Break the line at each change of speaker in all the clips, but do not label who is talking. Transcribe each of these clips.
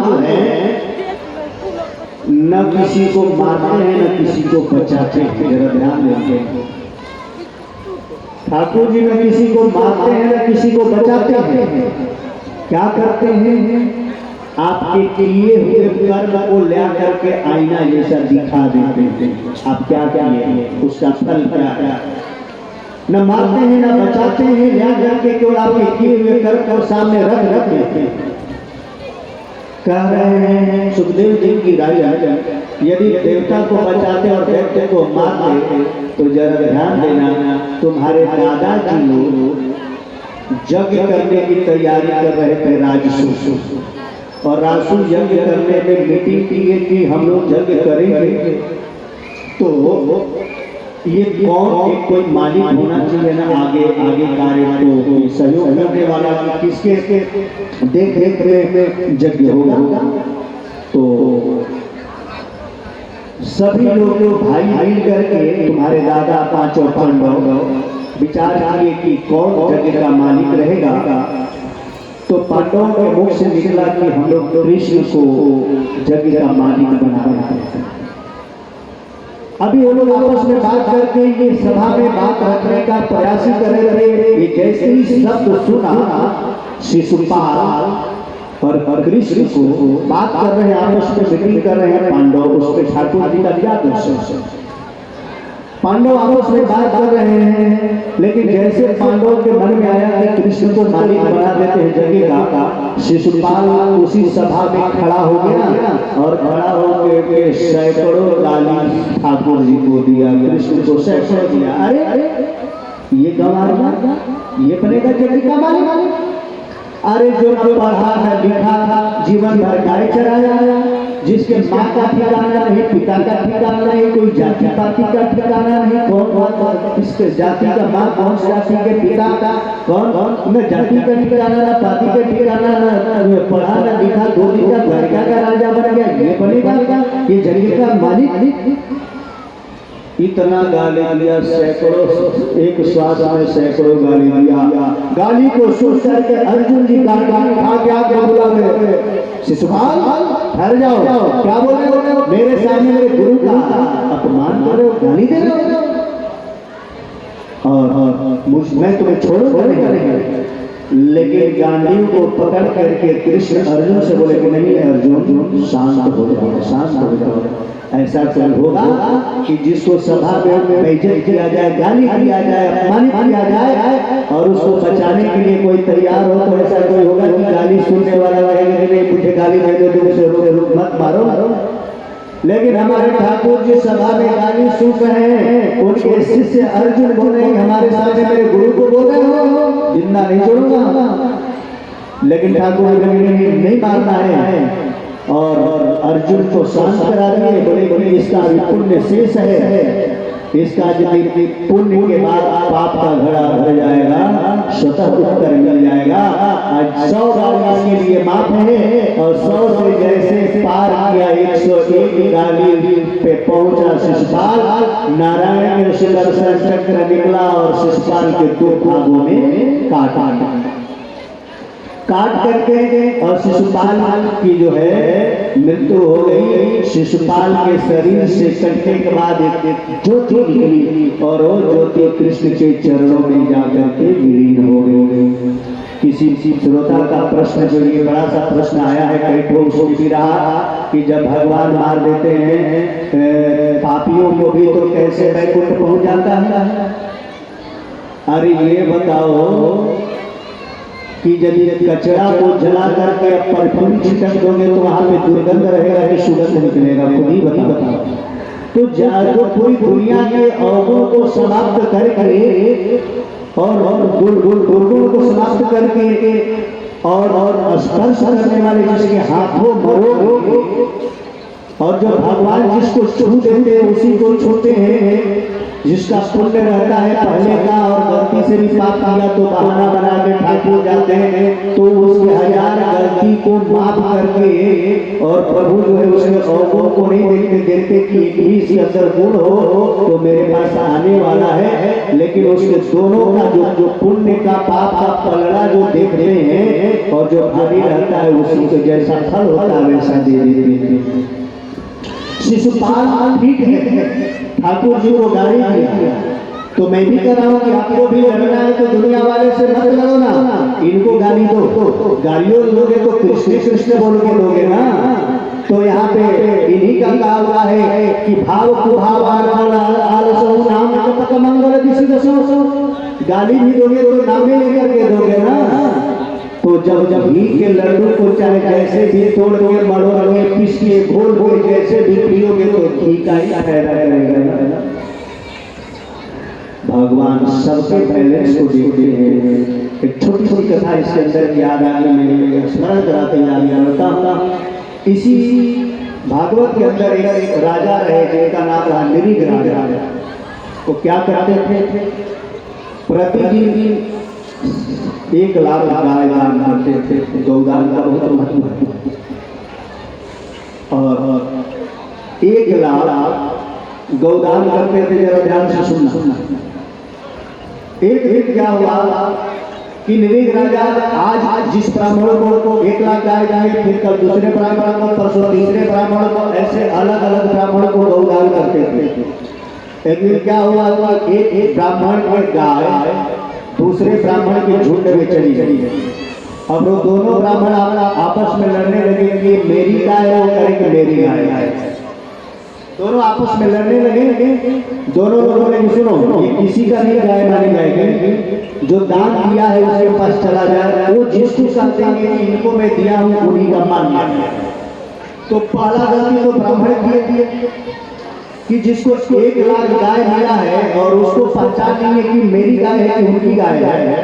जो है न किसी को मारते हैं न किसी को बचाते हैं। जरा ध्यान देंगे, ठाकुर जी न किसी को मारते हैं न किसी को बचाते हैं। क्या करते हैं? आपके किए हुए कर्म को ले करके आईना जैसा दिखा देते हैं। आप क्या किए, उसका फल क्या है। न मारते हैं न बचाते हैं, ले करके केवल आपके किए हुए कर्म को सामने रख देते हैं। कह रहे हैं सुखदेव जी की राय, यदि देवता को बचाते और दैत्य को मारते तो जरा ध्यान देना, तुम्हारे दादाजी लोग यज्ञ करने की तैयारी कर रहे थे राजसू, और राजसू यज्ञ करने में मीटिंग किए कि हम लोग यज्ञ करेंगे तो ये कौन कोई मालिक होना चाहिए ना आगे कार्य को सहयोग करने वाला, किसके देख रेख में यज्ञ होगा। तो सभी लोग भाई मिल करके तुम्हारे दादा पांचों पांडव विचार किए कि कौन यज्ञ का मालिक रहेगा। तो पांडवों के मुख से निकला कि हम लोग कृष्ण को यज्ञ का मालिक बनाना है। अभी वो लोग आपस में बात करके ये सभा में बात रखने का प्रयास कर रहे थे। जैसे ही शब्द सुना शिशुपाल और कृष्ण को बात कर रहे हैं, आपस में मीटिंग कर रहे हैं पांडव, उसमें ठाकुर जी का क्या दोष है। पांडव आपस में बात कर रहे हैं, लेकिन जैसे पांडवों के मन में आया कि कृष्ण को मालिक बना देते हैं जगह का, शिशुपाल उसी सभा में खड़ा हो गया और खड़ा होकर सैकड़ों गाली ठाकुर जी को दिया, कृष्ण को सैकड़ों दिया। अरे ये गंवार ये बनेगा जगह का मालिक। अरे जो न पढ़ा न लिखा था, जीवन भर गाय चराया, जिसके माँ का ठिकाना नहीं, पिता का ठिकाना नहीं, कोई जाति पाति का ठिकाना नहीं, कौन किसके जाति का माँ, कौन जाति के पिता का, कौन न जाति का ठिकाना न पाति का ठिकाना, न पढ़ा न लिखा, गोदी का द्वारिका का राजा बन गया, ये बनेगा ये जगह का मालिक। इतना गाली दिया, सैकड़ों एक श्वास में सैकड़ों गाली दिया। गाली को सुन करके अर्जुन जी क्या बोला, शिशुपाल ठहर जाओ, क्या बोल रहे हो, मेरे सामने मेरे गुरु का अपमान कर रहे हो, गाली दे रहे हो, और मैं तुम्हें छोड़ूंगा नहीं। लेकिन गांडीव को पकड़ करके कृष्ण अर्जुन से बोले कि नहीं अर्जुन शांत हो जाओ, शांत हो जाओ। ऐसा कोई होगा कि जिसको सभा में बेइज्जत किया जाए, गाली दिया जाए, अपमानित किया जाए और उसको बचाने के लिए कोई तैयार हो, तो ऐसा कोई होगा कि गाली सुनने वाला रहेगा कि नहीं मुझे गाली नहीं दो, तुम उसे रोक मत मारो। लेकिन हमारे ठाकुर जी सभा में गाली सुन रहे हैं, उनके शिष्य अर्जुन बोल रहे हैं हमारे सामने मेरे गुरु को बोल रहे हो, जिंदा नहीं छोड़ूंगा। लेकिन ठाकुर नहीं मारना है और अर्जुन को शांत करा दिए। बोले इसका पुण्य शेष है, इसका यदि पुण्य के बाद पाप का घड़ा भर जाएगा, स्वतः उत्तर मिल जाएगा। आज 100 गाली के लिए माफ है और 100 से जैसे पार किया 101 गाली पे पहुंचा शिशुपाल, नारायण के सुदर्शन चक्र निकला और शिशुपाल के 2 भागों में काट करके और शिशुपाल की जो है मृत्यु हो गई। शिशुपाल के शरीर से कटने के बाद एक ज्योति निकली और वो ज्योति कृष्ण के चरणों में जाकर के विलीन हो गई। किसी श्रोता का प्रश्न, जो ये बड़ा सा प्रश्न आया है, कई ठोक सोची रहा कि जब भगवान मार देते हैं पापियों को भी तो कैसे वैकुंठ पहुंच जाता है। अरे ये बताओ कि यदि कचरा को जला करके परफ्यूम छिड़क दोगे तो वहां पे दुर्गंध रहेगा कि सुगंध निकलेगा, खुद ही बताओ। तो पूरी दुनिया के अवगुण को समाप्त करके और दुर्गुण को समाप्त करके और स्पर्श करने वाले जिसके हाथों मरोगे और जो भगवान जिसको छू देते हैं उसी को छूते हैं, जिसका पुण्य रहता है पहले का और गलती से भी पाप किया तो बहाना बना के ठाकुर जाते हैं, तो उसके 1000 गलती को माफ करके और प्रभु जो है उसके अवगुण को नहीं देखते, देखते कि एक ही इसके अंदर गुण हो तो मेरे पास आने वाला है, लेकिन उसके दोनों का जो पुण्य का पाप का पलड़ा जो देख रहे हैं और जो भारी रहता है उसी को जैसा फल होता है वैसा दे देते हैं। शिशुपाल ठीक है, ठाकुर जी को गाली दिया, तो मैं भी कह रहा हूँ कि आपको भी लड़ना है तो दुनिया वाले से मत लड़ो ना, इनको गाली दो, गालियों लोगे तो कृष्ण कृष्ण बोल के दोगे ना। तो यहाँ पे इन्हीं का कहा हुआ है कि भाव कुभाव आलसो नाम कपक मंगल दिशो, गाली भी दोगे तो नामे लेकर के दोगे ना। तो जब घी के लड्डू को चाहे जैसे भी तोड़ के मड़ोड़ के पीस के घोल घोल जैसे भी पियोगे तो घी का ही फायदा करेगा। भगवान सबके बैलेंस को देखते हैं। एक छोटी छोटी कथा इसके अंदर की याद आने में स्मरण कराते याद इसी भागवत के अंदर एक राजा रहे जिनका नाम रहा निरीग राजा। वो क्या करते थे, प्रतिदिन 1 लाख गाय दान करते थे। गौदान का बहुत महत्व है और 1 लाख गौदान करते थे। जरा ध्यान से सुनना। एक क्या हुआ कि निरीग राजा आज जिस ब्राह्मण को 1 लाख गाय गाय, फिर कल दूसरे ब्राह्मण को, परसों तीसरे ब्राह्मण को, ऐसे अलग अलग ब्राह्मण को गौदान करते थे। एक दिन क्या हुआ, एक ब्राह्मण की गाय दूसरे ब्राह्मण के झुंड में चली गई। अब वो दोनों ब्राह्मण आपस में लड़ने लगे कि मेरी गाय है, वो करेंगे मेरी गाय है। दोनों आपस में लड़ने लगे। दोनों लोगों ने सुनो, ये किसी का नहीं गाय मानी जाएगी, जो दान दिया है उसके पास चला जाए, वो जिसको कहते हैं कि इनको मैं दिया हूँ उन्हीं का मान। तो पहला गलती तो ब्राह्मण किए कि जिसको 1 लाख गाय मिला है और उसको पहचान नहीं है कि मेरी गाय है कि उनकी गाय है।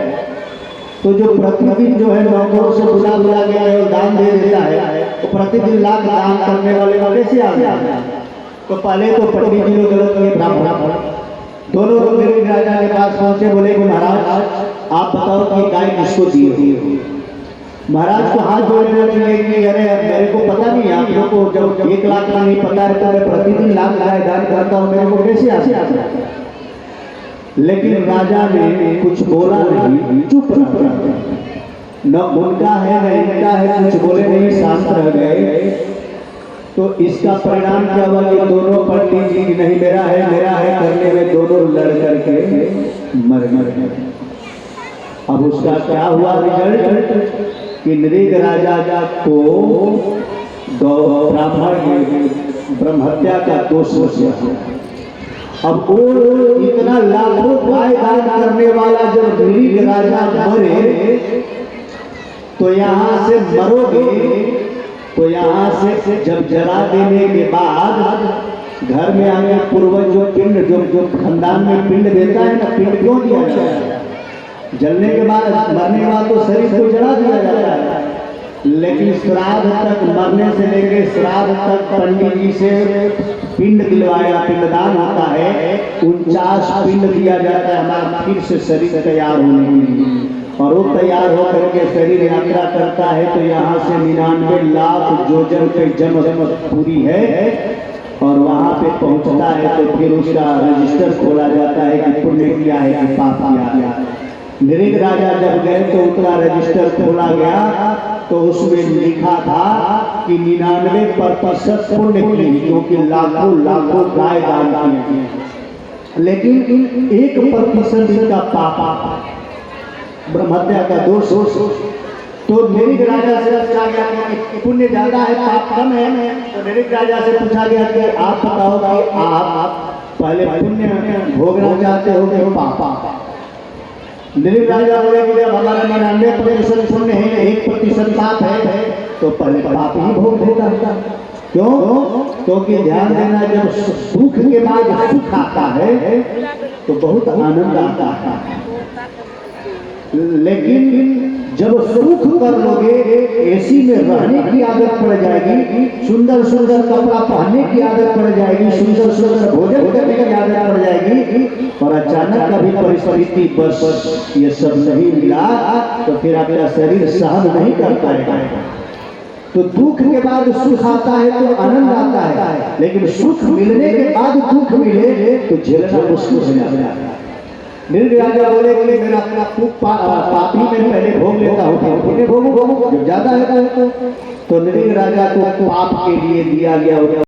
तो जो प्रतिदिन जो है नौकरों से बुला के और दान दे देता है, तो प्रतिदिन लाख दान करने वाले कैसे आ गया। तो पहले तो पंडित जी लोग गलत किए, ब्राह्मण दोनों लोग निरीग राजा के पास पहुंचे, बोले कि महाराज आप बताओ कि गाय किसको दी हुई। महाराज को हाथ जोड़ने लगे कि अरे मेरे को पता नहीं, आप लोग को जब 1 लाख का नहीं पता है तो मैं प्रतिदिन लाख गाय दान करता हूँ, मेरे को कैसे आ। लेकिन राजा ने कुछ बोला नहीं, चुप रहा। न उनका है न इनका है, कुछ बोले नहीं, शांत रह गए। तो इसका परिणाम क्या हुआ कि दोनों पंडित जी नहीं मेरा है करने में दोनों लड़ करके मर गए। अब उसका क्या हुआ रिजल्ट कि निरीग राजा को ब्राह्मण ब्रह्म हत्या का दोष हो गया। अब वो इतना लाखों गाय दान करने वाला जब निरीग राजा मरे, तो यहाँ से मरोगे तो यहाँ से जब जला देने के बाद घर में आगे पूर्वज जो पिंड जो खानदान में पिंड देता है ना, पिंड क्यों दिया जाता है, जलने के बाद मरने के बाद तो शरीर को जला दिया जाता है। लेकिन श्राद्ध तक, मरने से लेकर श्राद्ध तक पंडित जी से पिंड दिलवाया, पिंडदान होता है, 49 पिंड दिया जाता है हमारा फिर से शरीर तैयार होने के लिए। और वो तैयार होकर के शरीर यात्रा करता है तो यहाँ से 99 लाख योजन पे जन्म पूरी है और वहाँ पे पहुँचता है तो फिर उसका रजिस्टर खोला जाता है कि पुण्य किया है कि पाप किया। निरीग राजा जब गए तो उतना रजिस्टर खोला गया तो उसमें लिखा था कि 99% पुण्य की, क्योंकि लाखों गाय दान किए, लेकिन 1% का पाप ब्रह्म हत्या का दोष। तो निरीग राजा से पूछा गया कि पुण्य ज्यादा है पाप कम है। तो निरीग राजा से पूछा गया कि आप बताओ कि आप पहले पुण्य भोगना चाहते हो कि पाप। निरीग राजा बोले कि जब हमारा 99% पुण्य है, 1% पाप है, तो पहले पाप ही भोग देता। क्यों? क्योंकि ध्यान देना, जब सुख के बाद सुख आता है तो बहुत आनंद आता है, लेकिन जब सुख कर लोगे, एसी में रहने की आदत पड़ जाएगी, सुंदर सुंदर कपड़ा पहनने की आदत पड़ जाएगी, सुंदर सुंदर भोजन करने की आदत पड़ जाएगी, और अचानक कभी परिस्थिति बस ये सब नहीं मिला, तो फिर आपका शरीर सहन नहीं कर पाएगा। तो दुख के बाद सुख आता है तो आनंद आता है, लेकिन सुख मिलने के बाद दुख मिले तो झेलना मुश्किल हो जाता है। नृग राजा बोले बोले मेरा अपना पापी में पहले भोग लेता हूँ, भोग जब ज्यादा है तो नृग राजा को पाप के लिए दिया गया